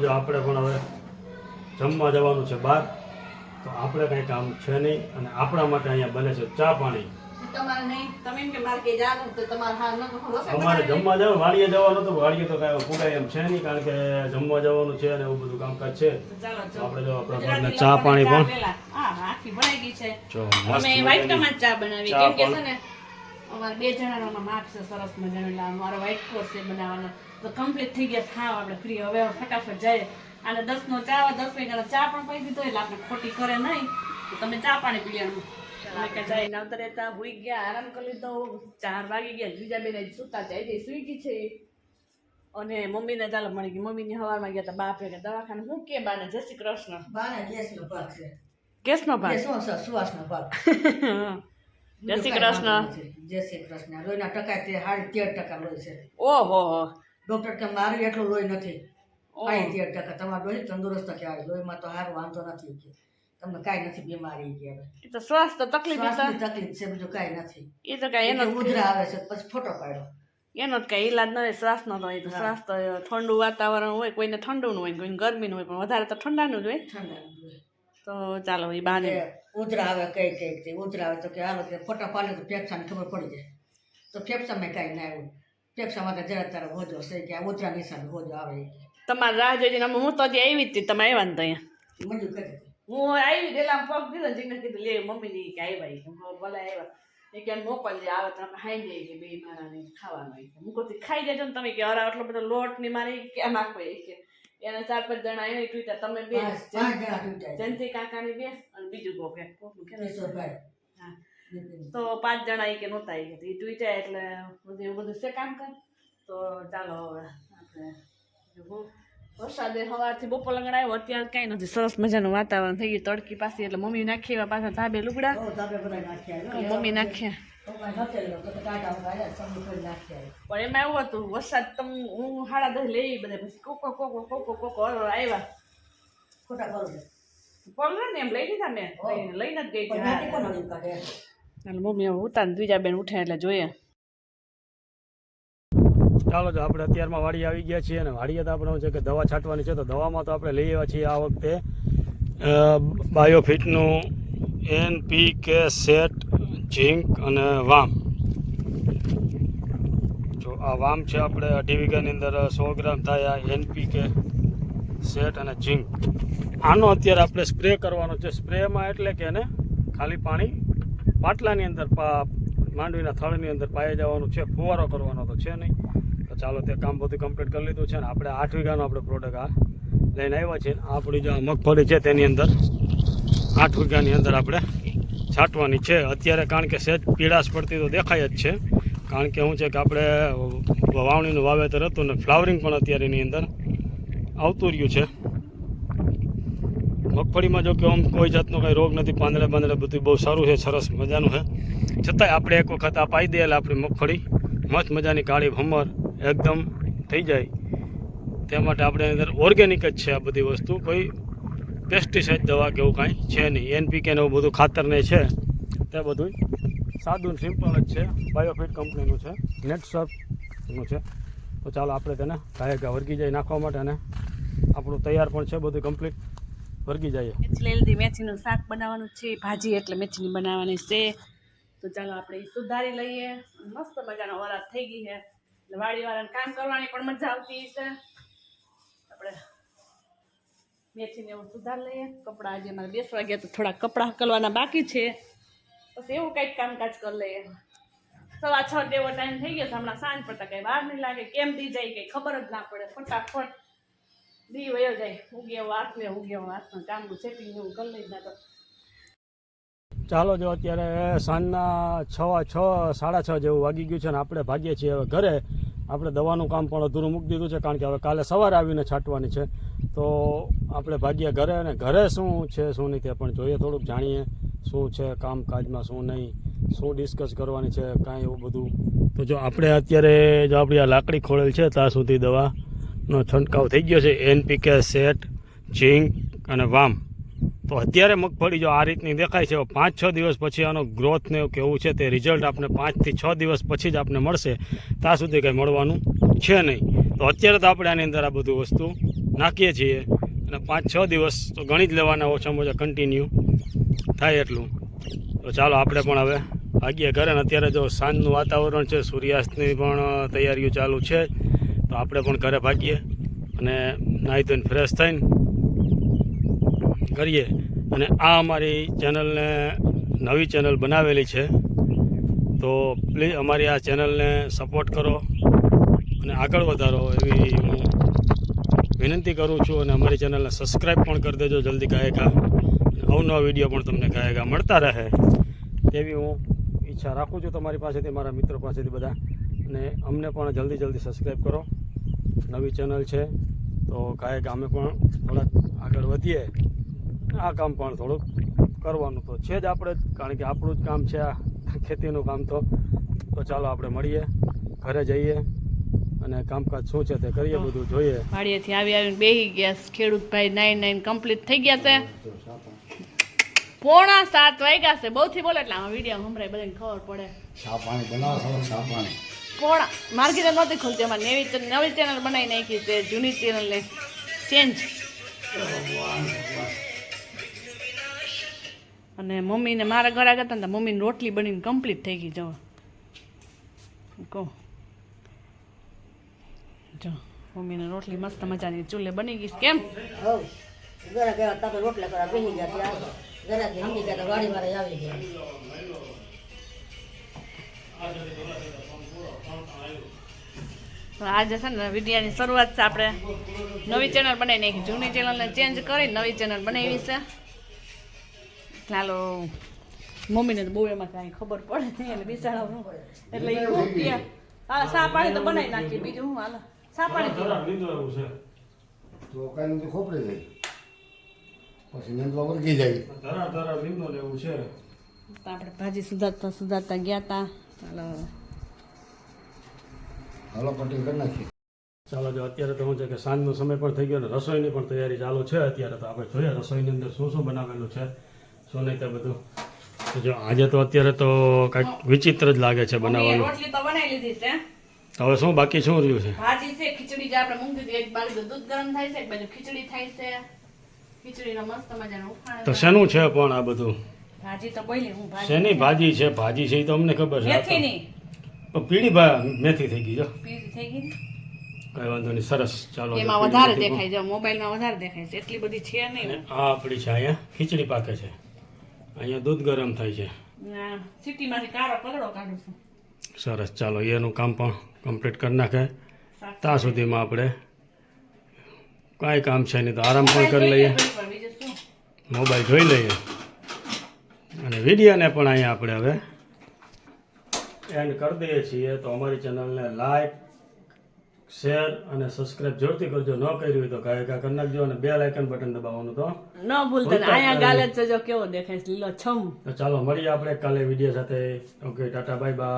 જો આપણે પણ હવે જમવા જવાનું છે બહાર, તો આપણે કંઈ કામ છે નહીં અને આપણા માટે અહીંયા બને છે ચા પાણી. તમારે નહીં, તમે એમ કે મારે કે જવાનું તો તમારે હા ન અમારે જમવા જવાનું, વાડીએ જવાનું તો વાડીએ તો કાંઈ પુગાય એમ છે નહીં, કારણ કે જમવા જવાનું છે અને એવું બધું કામકાજ છે. આપણે જો આપણા ઘરના ચા પાણી પણ હા આખી બનાવી ગઈ છે. જો અમે વ્હાઈટ કમાં ચા બનાવી, કેમ કે છે ને અમારે 2 જણાનો માપ છે સરસ મજાનો, એટલે અમારો વ્હાઈટ કોર્સ છે બનાવવાનો, તો કમ્પ્લીટ થઈ ગયા ખાવ આપણે ફ્રી. હવે ફટાફટ જાય અને 10 નો ચા, 10 વાગ્યાનો ચા પણ પી દીધો, એટલે આપણે ખોટી કરે નહીં, તો તમે ચા પાણી પી લેવાનું. જાય નવતર રહેતા હુઈ ગયા, આરામ કરી લીધો, 4 વાગી ગયા. બીજા બેન સુતા જાય સુઈ ગઈ છે, અને મમ્મીને ચાલો મળી ગઈ. મમ્મીની સવારમાં ગયા હતા બાપ કે દવાખાને. હું કે બાને જય શ્રી કૃષ્ણ. બાને ગેસનો ભાગ છે. ગેસનો ભાગ, સુવાસનો ભાગ. જય શ્રી કૃષ્ણ. જય શ્રી કૃષ્ણ. લોહીના ટકા તે 13.5% લોહી છે. ઓહો ડોક્ટર કે મારું એટલું લોહી નથી, 13%. તમારું લોહી તંદુરસ્ત કહેવાય, લોહીમાં તો સારું વાંધો નથી કે તમને કાંઈ નથી બીમારી કે. એ તો સ્વાસ્થ્ય તકલીફ તકલીફ છે, બીજું કાંઈ નથી. એ તો કઈ એનો ઉધરા આવે છે, પછી ફોટો પાડ્યો. એનો જ કઈ ઈલાજ ન હોય, શ્વાસનો તો હોય. તો શ્વાસ તો ઠંડુ વાતાવરણ હોય, કોઈને ઠંડુનું હોય, કોઈને ગરમીનું હોય, પણ વધારે તો ઠંડાનું જ હોય. ઠંડા લોહી. તો ચાલો એ બહાને ઉધરા આવે કઈ ઉધરા આવે તો કે હાલો કે ફોટા પાડે તો ફેફસાને ખબર પડી જાય. તો ફેફસામાં કાંઈ ના આવ્યું, ફેફસામાં તો જરા તારા હોજો છે કે આ ઉધરા નિશાન હોજો આવે. તમારે રાહ જોઈને અમે, હું તો હજી આવી જ હતી, તમે આવ્યા ને તો અહીંયા મંજૂર કરી હું આવી ગયેલા પગ દીધો, જીને કીધું લે મમ્મીની કે આવ્યા, ભલે આવ્યા એ કે મોકલજે, આવે તો આપણે ખાઈ જઈએ કે બે મારાને ખાવાનું. હું કહું ખાઈ જજો ને તમે, કે અરે આટલો બધો લોટ ની મારી ક્યાં નાખો. એ કે એને 4-5 જણા એને ટ્વીટર, તમે બે 5 જણા ટ્વીટર, જયંતિ કાકાની બે અને બીજું કોક કિશોરભાઈ. હા, તો 5 જણા એ કે નહોતા, એ ટ્વીટર એટલે એવું બધું છે કામ કર. તો ચાલો હવે આપણે વરસાદે સવારથી બપોર લંગડ આવ્યો, અત્યારે કાંઈ નથી, સરસ મજાનું વાતાવરણ થઈ ગયું, તડકી પાછી. એટલે મમ્મી નાખી એવા પાછા ધાબે લુગડા, મમ્મી નાખ્યા. પણ એમાં એવું હતું વરસાદ, હું 10:30 લેવી બધે, પછી કોકો આવ્યા પગલે ને એમ લઈ લીધા મેં, લઈને જ ગઈ. મમ્મી ઉતાર બીજા બેન ઉઠ્યા એટલે જોઈએ. ચાલો જો આપણે અત્યારમાં વાડી આવી ગયા છીએ, અને વાડીએ તો આપણે છે કે દવા છાંટવાની છે, તો દવામાં તો આપણે લઈ આવ્યા છીએ આ વખતે બાયોફિટનું NPK સેટ, ઝીંક અને વામ. જો આ વામ છે આપણે 2.5 વીઘાની અંદર 100 ગ્રામ થાય આ NPK સેટ અને ઝીંક. આનો અત્યારે આપણે સ્પ્રે કરવાનો છે. સ્પ્રેમાં એટલે કે એને ખાલી પાણી પાટલાની અંદર માંડવીના થળની અંદર પાઈ જવાનું છે, ફુવારો કરવાનો તો છે નહીં. તો ચાલો તે કામ બધું કમ્પ્લીટ કરી લીધું છે, ને આપણે 8 વીઘાનો આપણે પ્રોડક્ટ આ લઈને આવ્યા છીએ. આપણી જે મગફળી છે તેની અંદર 8 વીઘાની અંદર આપણે છાંટવાની છે અત્યારે, કારણ કે સહેજ પીળાશ પડતી તો દેખાય જ છે, કારણ કે શું છે કે આપણે વાવણીનું વાવેતર હતું ને ફ્લાવરિંગ પણ અત્યારે એની અંદર આવતું રહ્યું છે. મગફળીમાં જો કે આમ કોઈ જાતનો કંઈ રોગ નથી, પાંદડે બધું બહુ સારું છે, સરસ મજાનું છે. છતાંય આપણે એક વખત આ પાઈ દઈએ એટલે આપણી મગફળી મસ્ત મજાની કાળી ભમર એકદમ થઈ જાય. તે માટે આપણે અંદર ઓર્ગેનિક જ છે આ બધી વસ્તુ, કોઈ પેસ્ટિસાઇડ દવા કે એવું કાંઈ છે નહીં. NPK ને એવું બધું ખાતર ને છે તે બધું સાદું સિમ્પલ જ છે, બાયોફિટ કંપનીનું છે, નેટસર્ફનું છે. તો ચાલો આપણે તેને ગાયકા વર્ગી જાય નાખવા માટે, અને આપણું તૈયાર પણ છે બધું કમ્પ્લીટ, વર્ગી જઈએ. મેથીનું શાક બનાવવાનું છે, ભાજી એટલે મેથીની બનાવવાની છે. તો ચાલો આપણે સુધારી લઈએ. મસ્ત મજાનો વરાત થઈ ગઈ છે, એટલે વાડીવાળાને કામ કરવાની પણ મજા આવતી છે. આપણે મેથીને એવું સુધારી લઈએ. કપડાં આજે મારે બેસવા ગયા તો થોડા કપડાં હકલવાના બાકી છે, પછી એવું કંઈક કામકાજ કરી લઈએ. 6:15 જેવો ટાઈમ થઈ ગયો છે, હમણાં સાંજ પડતા કંઈ વાર નહીં લાગે, કેમ દી જાય કંઈ ખબર જ ના પડે, ફટાફટ દી વયો જાય. ઉગ્યો હાથમાં કામનું સેટિંગ એવું કરી લઈ ના. તો ચાલો જો અત્યારે સાંજના 6:30 જેવું વાગી ગયું છે, ને આપણે ભાગીએ છીએ હવે ઘરે. આપણે દવાનું કામ પણ અધૂરું મૂકી દીધું છે, કારણ કે હવે કાલે સવારે આવીને છાંટવાની છે. તો આપણે ભાગીએ ઘરે, અને ઘરે શું છે શું નહીં તે પણ જોઈએ, થોડુંક જાણીએ શું છે કામકાજમાં, શું નહીં, શું ડિસ્કસ કરવાની છે, કાંઈ એવું બધું. તો જો આપણે અત્યારે જો આપણી આ લાકડી ખોળેલ છે ત્યાં સુધી દવાનો છંટકાવ થઈ ગયો છે, NPK સેટ, ઝીંક અને વામ. તો અત્યારે મગફળી જો આ રીતની દેખાય છે, 5-6 દિવસ પછી આનો ગ્રોથ ને કેવું છે તે રિઝલ્ટ આપણે 5 થી 6 દિવસ પછી જ આપણે મળશે, ત્યાં સુધી કંઈ મળવાનું છે નહીં. તો અત્યારે તો આપણે આની અંદર આ બધું વસ્તુ નાખીએ છીએ અને 5-6 દિવસ તો ગણી જ લેવાના ઓછામાં ઓછા કન્ટિન્યુ થાય એટલું. તો ચાલો આપણે પણ હવે ભાગીએ ઘરે. ને અત્યારે જો સાંજનું વાતાવરણ છે, સૂર્યાસ્તની પણ તૈયારીઓ ચાલુ છે. તો આપણે પણ ઘરે ભાગીએ અને નાહી ધોઈને ફ્રેશ થઈને કરીએ. અને આ અમારી ચેનલને નવી ચેનલ બનાવેલી છે, તો પ્લીઝ અમારી આ ચેનલને સપોર્ટ કરો અને આગળ વધારો એવી હું વિનંતી કરું છું. અને અમારી ચેનલને સબસ્ક્રાઈબ પણ કરી દેજો જલ્દી ગાયકા. અવનવા વિડીયો પણ તમને ગાયકા મળતા રહે તેવી હું ઈચ્છા રાખું છું તમારી પાસેથી, મારા મિત્રો પાસેથી બધા. અને અમને પણ જલ્દી સબસ્ક્રાઈબ કરો. નવી ચેનલ છે તો ગાયકા અમે પણ થોડાક આગળ વધીએ. આ કામ પણ થોડુંક કરવાનું તો છે જ આપણે, કારણ કે આપણું જ કામ છે આ ખેતીનું કામ. તો ચાલો આપણે મળીએ, ઘરે જઈએ અને કામકાજ શું છે તે કરીએ, બધું જોઈએ. વાડીએથી આવીને બેહી ગયા ખેડૂત ભાઈ. 9 કમ્પ્લીટ થઈ ગયા છે. 6:45 વાગ્યા છે. બહુથી બોલે એટલે આમાં વિડીયો સંભળાય, બધાને ખબર પડે. ચા પાણી બનાવો, ચા પાણી માર્કેટ નહોતી ખુલતી. અમારે નવી ચેનલ બનાવી નાખી છે, જૂની ચેનલને ચેન્જ. અને મમ્મીને મારા ઘરે આવ્યા હતા ને, મમ્મીની રોટલી બનીને કમ્પ્લીટ થઈ ગઈ. કહું જો મમ્મીને રોટલી મસ્ત મજાની ચૂલે બની ગઈ. કેમ હવ ઘરે ગયા તમે રોટલા કરવા બેસી ગયા ત્યાં ઘરે સમજી ગયા તો વાડી વાળા આવી ગયા. તો આજે છે ને વિડીયાની શરૂઆત છે. આપણે નવી ચેનલ બનાવી નાખી, જૂની ચેનલને ચેન્જ કરી નવી ચેનલ બનાવી છે. ચાલો મમ્મીને તો બહુ એમાં કાંઈ ખબર પડે નહીં, એટલે બિચારા એટલે એ ખૂબ ગયા. હાલ ચા પાણી તો બનાવી નાખીએ, બીજું હું હાલ ચા પાણી તો કાંઈ નથી ખોપરી જાય, પછી નીંદવા વર્ગી જાય. લેવું છે. તો આપણે ભાજી સુધારતા ગયા હતા. ચાલો હાલો કટિંગ કરી નાખીએ. ચાલો જો અત્યારે તો શું છે કે સાંજનો સમય પણ થઈ ગયો અને રસોઈની પણ તૈયારી ચાલુ છે. અત્યારે તો આપણે જોઈએ રસોઈની અંદર શું શું બનાવેલું છે, શું નહીં તે બધું. તો જો આજે તો અત્યારે તો કાંઈક વિચિત્ર જ લાગે છે બનાવવાનું. રોટલી તો બનાવી લીધી છે. હવે શું બાકી શું રહ્યું છે? ભાજી છે, ખીચડી જે આપણે મૂકી દીધી. એક બાજુ દૂધ ગરમ થાય છે, એક બાજુ ખીચડી થાય છે. ખીચડીનો મસ્ત મજાનો ઉફાણો. તો શેનું છે પણ આ બધું? ભાજી તો બોલી હું ભાજી શેની ભાજી છે? ભાજી છે એ તો અમને ખબર છે. આ તો મેથીની પીળી મેથી થઈ ગઈ. જો પીળી થઈ ગઈ. કઈ વાંધો નહીં, સરસ. ચાલો જો એમાં પીળી વધારે મેથી દેખાય છે, મોબાઈલમાં વધારે દેખાય છે, એટલી બધી છે નહીં. અને આ આપણી છે અહીંયા ખીચડી પાકે છે, અહીંયા દૂધ ગરમ થાય છે. સિટીમાંથી કાળો પગડો કાઢું છું. સરસ. ચાલો એનું કામ પણ કમ્પ્લીટ કરી નાખે. ત્યાં સુધીમાં આપણે કાંઈ કામ છે નહીં તો આરામ પણ કરી લઈએ, બીજું શું. મોબાઈલ જોઈ લઈએ અને વિડીયોને પણ અહીંયા આપણે હવે એન્ડ કરી દઈએ છીએ. તો અમારી ચેનલને લાઈક, શેર અને સબસ્ક્રાઈબ જોરથી કરજો. ન કર્યું હોય તો ગાયકા કરી નાખજો અને બેલ આઇકન બટન દબાવવાનું તો ન ભૂલતા ને. અહીંયા ગાલે જ જો કેવો દેખાય છે, લીલો છમ. ચાલો મળીએ આપણે કાલે વિડીયો સાથે. Okay, Tata, bye bye.